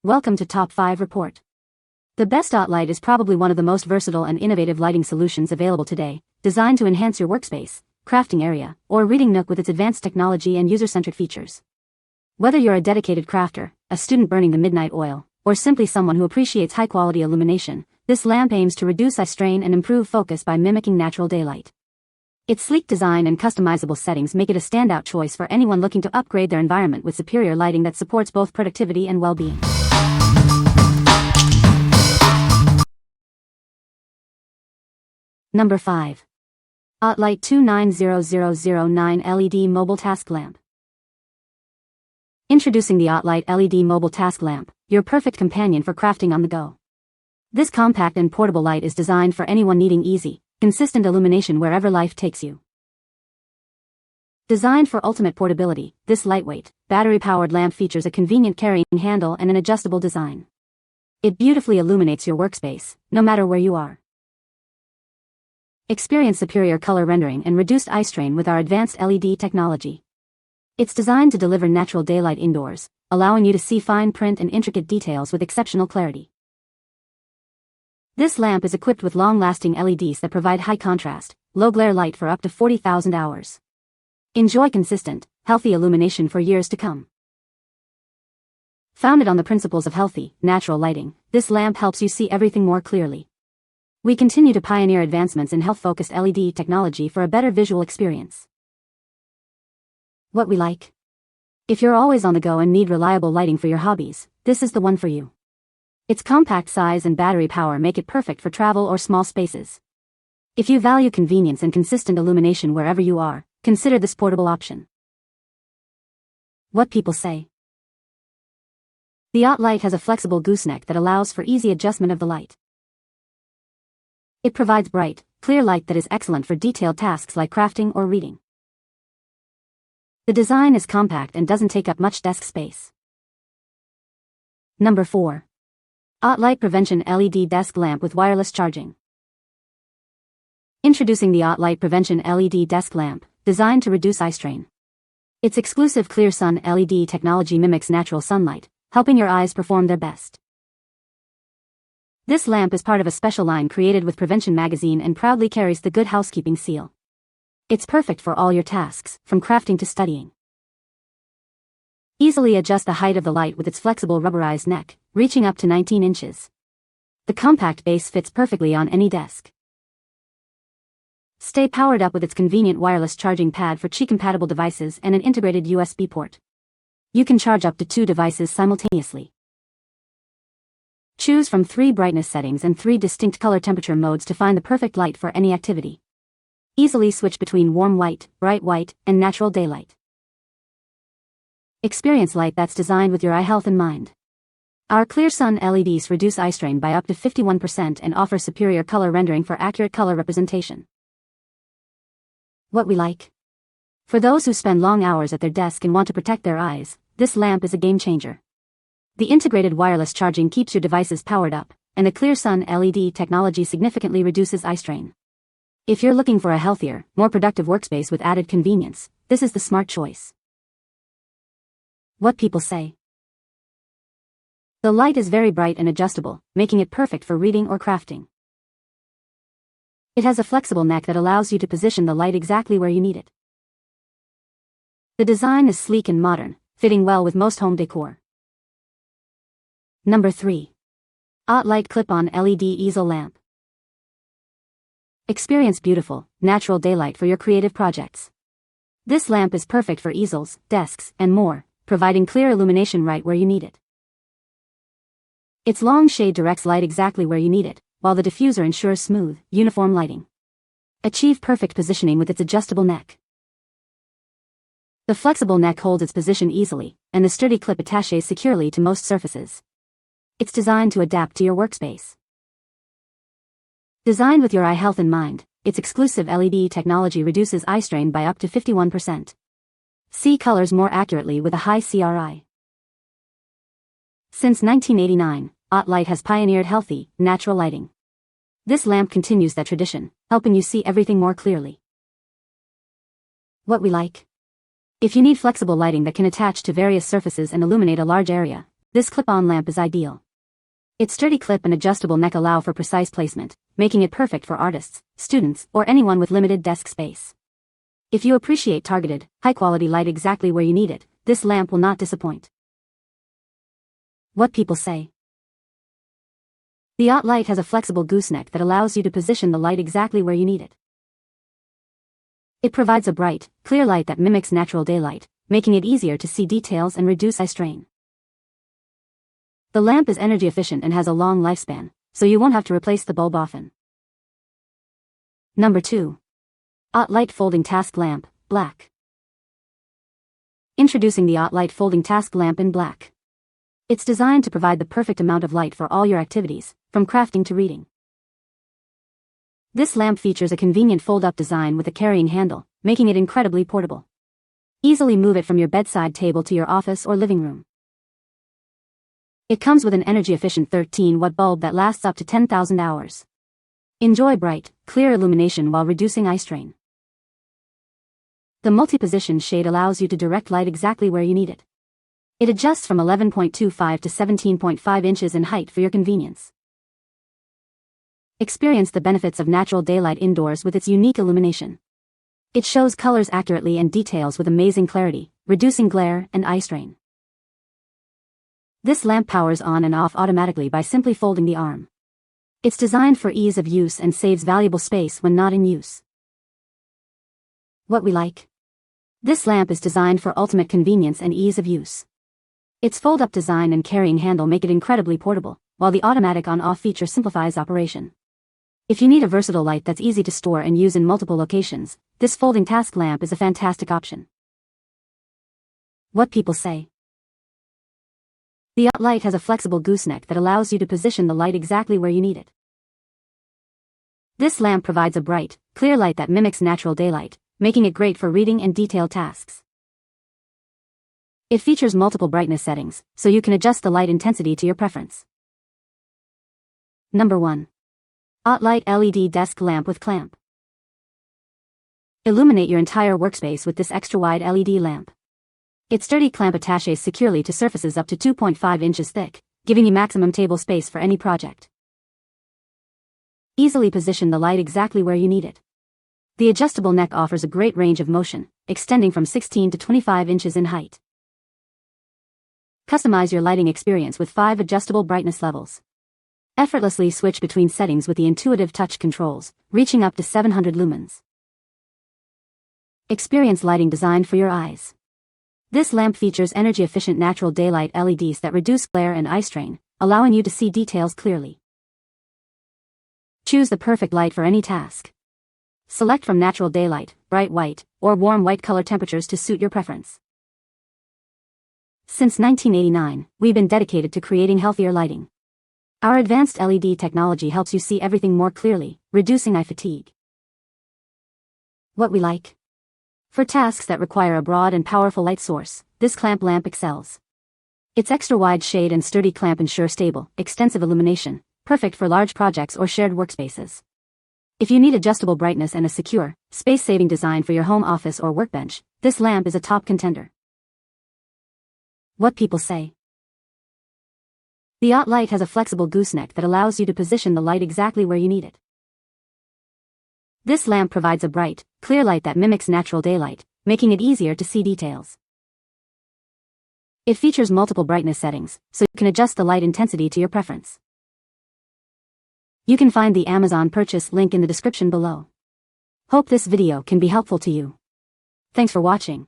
Welcome to Top 5 Report. The best OttLite is probably one of the most versatile and innovative lighting solutions available today, designed to enhance your workspace, crafting area, or reading nook with its advanced technology and user-centric features. Whether you're a dedicated crafter, a student burning the midnight oil, or simply someone who appreciates high-quality illumination, this lamp aims to reduce eye strain and improve focus by mimicking natural daylight. Its sleek design and customizable settings make it a standout choice for anyone looking to upgrade their environment with superior lighting that supports both productivity and well-being. Number 5. OttLite 290009 LED Mobile Task Lamp. Introducing the OttLite LED Mobile Task Lamp, your perfect companion for crafting on the go. This compact and portable light is designed for anyone needing easy, consistent illumination wherever life takes you. Designed for ultimate portability, this lightweight, battery-powered lamp features a convenient carrying handle and an adjustable design. It beautifully illuminates your workspace, no matter where you are. Experience superior color rendering and reduced eye strain with our advanced LED technology. It's designed to deliver natural daylight indoors, allowing you to see fine print and intricate details with exceptional clarity. This lamp is equipped with long-lasting LEDs that provide high contrast, low-glare light for up to 40,000 hours. Enjoy consistent, healthy illumination for years to come. Founded on the principles of healthy, natural lighting, this lamp helps you see everything more clearly. We continue to pioneer advancements in health-focused LED technology for a better visual experience. What we like? If you're always on the go and need reliable lighting for your hobbies, this is the one for you. Its compact size and battery power make it perfect for travel or small spaces. If you value convenience and consistent illumination wherever you are, consider this portable option. What people say. The OttLite has a flexible gooseneck that allows for easy adjustment of the light. It provides bright, clear light that is excellent for detailed tasks like crafting or reading. The design is compact and doesn't take up much desk space. Number 4. OttLite Prevention LED Desk Lamp with Wireless Charging. Introducing the OttLite Prevention LED Desk Lamp, designed to reduce eye strain. Its exclusive clear sun LED technology mimics natural sunlight, helping your eyes perform their best. This lamp is part of a special line created with Prevention magazine and proudly carries the Good Housekeeping seal. It's perfect for all your tasks, from crafting to studying. Easily adjust the height of the light with its flexible rubberized neck, reaching up to 19 inches. The compact base fits perfectly on any desk. Stay powered up with its convenient wireless charging pad for Qi-compatible devices and an integrated USB port. You can charge up to 2 devices simultaneously. Choose from 3 brightness settings and 3 distinct color temperature modes to find the perfect light for any activity. Easily switch between warm white, bright white, and natural daylight. Experience light that's designed with your eye health in mind. Our clear sun LEDs reduce eye strain by up to 51% and offer superior color rendering for accurate color representation. What we like? For those who spend long hours at their desk and want to protect their eyes, this lamp is a game changer. The integrated wireless charging keeps your devices powered up, and the clear sun LED technology significantly reduces eye strain. If you're looking for a healthier, more productive workspace with added convenience, this is the smart choice. What people say. The light is very bright and adjustable, making it perfect for reading or crafting. It has a flexible neck that allows you to position the light exactly where you need it. The design is sleek and modern, fitting well with most home decor. Number 3. OttLite Clip-On LED Easel Lamp. Experience beautiful, natural daylight for your creative projects. This lamp is perfect for easels, desks, and more, providing clear illumination right where you need it. Its long shade directs light exactly where you need it, while the diffuser ensures smooth, uniform lighting. Achieve perfect positioning with its adjustable neck. The flexible neck holds its position easily, and the sturdy clip attaches securely to most surfaces. It's designed to adapt to your workspace. Designed with your eye health in mind, its exclusive LED technology reduces eye strain by up to 51%. See colors more accurately with a high CRI. Since 1989, OttLite has pioneered healthy, natural lighting. This lamp continues that tradition, helping you see everything more clearly. What we like? If you need flexible lighting that can attach to various surfaces and illuminate a large area, this clip-on lamp is ideal. Its sturdy clip and adjustable neck allow for precise placement, making it perfect for artists, students, or anyone with limited desk space. If you appreciate targeted, high-quality light exactly where you need it, this lamp will not disappoint. What people say. The OttLite has a flexible gooseneck that allows you to position the light exactly where you need it. It provides a bright, clear light that mimics natural daylight, making it easier to see details and reduce eye strain. The lamp is energy efficient and has a long lifespan, so you won't have to replace the bulb often. Number 2. OttLite Folding Task Lamp, Black. Introducing the OttLite Folding Task Lamp in black. It's designed to provide the perfect amount of light for all your activities, from crafting to reading. This lamp features a convenient fold-up design with a carrying handle, making it incredibly portable. Easily move it from your bedside table to your office or living room. It comes with an energy-efficient 13-watt bulb that lasts up to 10,000 hours. Enjoy bright, clear illumination while reducing eye strain. The multi-position shade allows you to direct light exactly where you need it. It adjusts from 11.25 to 17.5 inches in height for your convenience. Experience the benefits of natural daylight indoors with its unique illumination. It shows colors accurately and details with amazing clarity, reducing glare and eye strain. This lamp powers on and off automatically by simply folding the arm. It's designed for ease of use and saves valuable space when not in use. What we like. This lamp is designed for ultimate convenience and ease of use. Its fold-up design and carrying handle make it incredibly portable, while the automatic on-off feature simplifies operation. If you need a versatile light that's easy to store and use in multiple locations, this folding task lamp is a fantastic option. What people say. The OttLite has a flexible gooseneck that allows you to position the light exactly where you need it. This lamp provides a bright, clear light that mimics natural daylight, making it great for reading and detailed tasks. It features multiple brightness settings, so you can adjust the light intensity to your preference. Number 1. OttLite LED Desk Lamp with Clamp. Illuminate your entire workspace with this extra-wide LED lamp. Its sturdy clamp attaches securely to surfaces up to 2.5 inches thick, giving you maximum table space for any project. Easily position the light exactly where you need it. The adjustable neck offers a great range of motion, extending from 16 to 25 inches in height. Customize your lighting experience with 5 adjustable brightness levels. Effortlessly switch between settings with the intuitive touch controls, reaching up to 700 lumens. Experience lighting designed for your eyes. This lamp features energy-efficient natural daylight LEDs that reduce glare and eye strain, allowing you to see details clearly. Choose the perfect light for any task. Select from natural daylight, bright white, or warm white color temperatures to suit your preference. Since 1989, we've been dedicated to creating healthier lighting. Our advanced LED technology helps you see everything more clearly, reducing eye fatigue. What we like. For tasks that require a broad and powerful light source, this clamp lamp excels. Its extra-wide shade and sturdy clamp ensure stable, extensive illumination, perfect for large projects or shared workspaces. If you need adjustable brightness and a secure, space-saving design for your home office or workbench, this lamp is a top contender. What people say. The OttLite has a flexible gooseneck that allows you to position the light exactly where you need it. This lamp provides a bright, clear light that mimics natural daylight, making it easier to see details. It features multiple brightness settings, so you can adjust the light intensity to your preference. You can find the Amazon purchase link in the description below. Hope this video can be helpful to you. Thanks for watching.